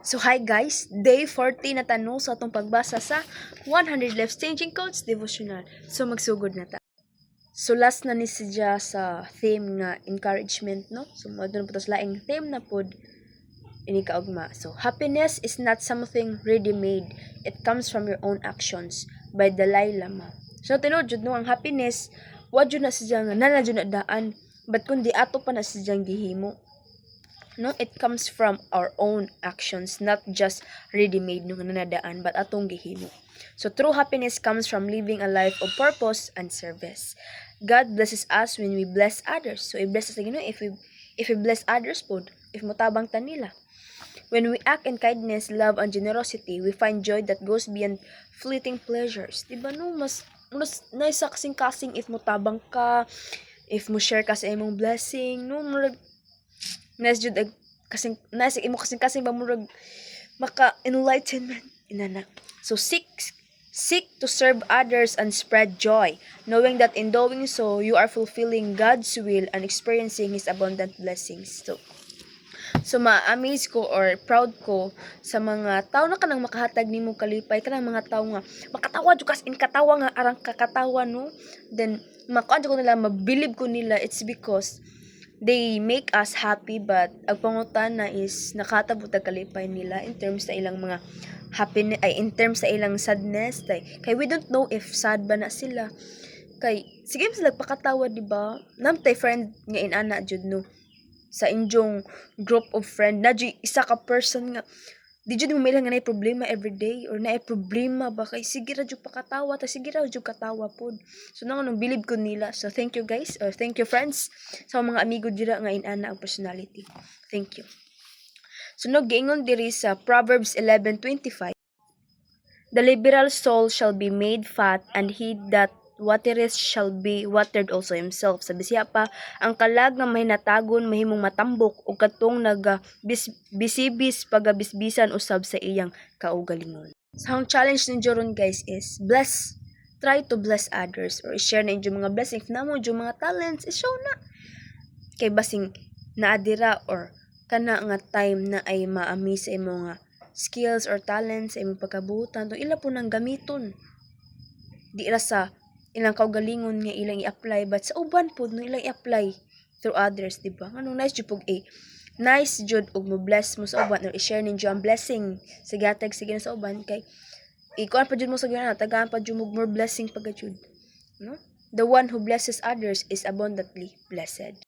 So hi guys, day 40 na tanong sa atong pagbasa sa 100 life-changing quotes devotional. So magsugod na ta. So last na ni siya sa theme nga encouragement, no? So madun po tas laing theme na pod ini kaugma. So happiness is not something ready-made. It comes from your own actions by Dalai Lama. So tinud jud no ang happiness wa jud na siya nga nana jud na daan, but kundi ato pa na siyang gihimo. No, it comes from our own actions, not just ready-made nung nanadaan, but atong gihimo. So true happiness comes from living a life of purpose and service. God blesses us when we bless others. So i-bless us again, no? If we bless others pod, if motabang ta nila. When we act in kindness, love, and generosity, we find joy that goes beyond fleeting pleasures. Diba no, mas naisa kasing-kasing if motabang ka, if mo share ka sa imong blessing, no, murag nas jud kasing nas imo kasing ba murag maka enlightenment inana. So seek to serve others and spread joy, knowing that in doing so you are fulfilling God's will and experiencing his abundant blessings. So ma-amaze ko or proud ko sa mga tao na kanang makahatag nimo kalipay, kanang mga tao nga makatawa jud kas in katawa nga arang kakatawa, no, then makuan ko nila, mabilib ko nila. It's because they make us happy, but ang pangutana is nakatabot ang kalipay nila in terms sa ilang mga happiness, ay in terms sa ilang sadness. Kay we don't know if sad ba na sila, kay sige sila pakatawa, di ba? Namtay friend nga inana jud, no, sa inyong group of friend na jud isa ka person nga di jud mo mailang nga naay problema everyday or naay problema ba, kay sige ra jud pakatawa ta, sige ra jud katawa pod. So nang bilib ko nila. So thank you guys, or thank you friends sa mga amigo dira nga inana ang personality. Thank you. Sunog giingon diri sa Proverbs 11:25. The liberal soul shall be made fat, and he that watereth shall be watered also himself. Sabi siya pa, ang kalag nga mahinatagon mahimong matambok ug katong bisibis pagabisbisan usab sa iyang kaugalingon. So ang challenge ninyo ron guys is try to bless others or share na inyo mga blessings. If namo yung mga talents, i-show na. Kay basing naadira or kana nga time na ay ma-amaze sa imo nga skills or talents sa imong pagkabutan, to ila po nang gamiton. Di ra sa ilang kaugalingon nga ilang i-apply, but sa uban po no ilang i-apply through others, di ba? Ano nice jud pug nice jud og mo bless mo sa uban or i-share ninyo ang blessing sa gatag sige sa uban, kay ikuan pa jud mo sa gina tagaan pa jud mo more blessing pagka jud, no? The one who blesses others is abundantly blessed.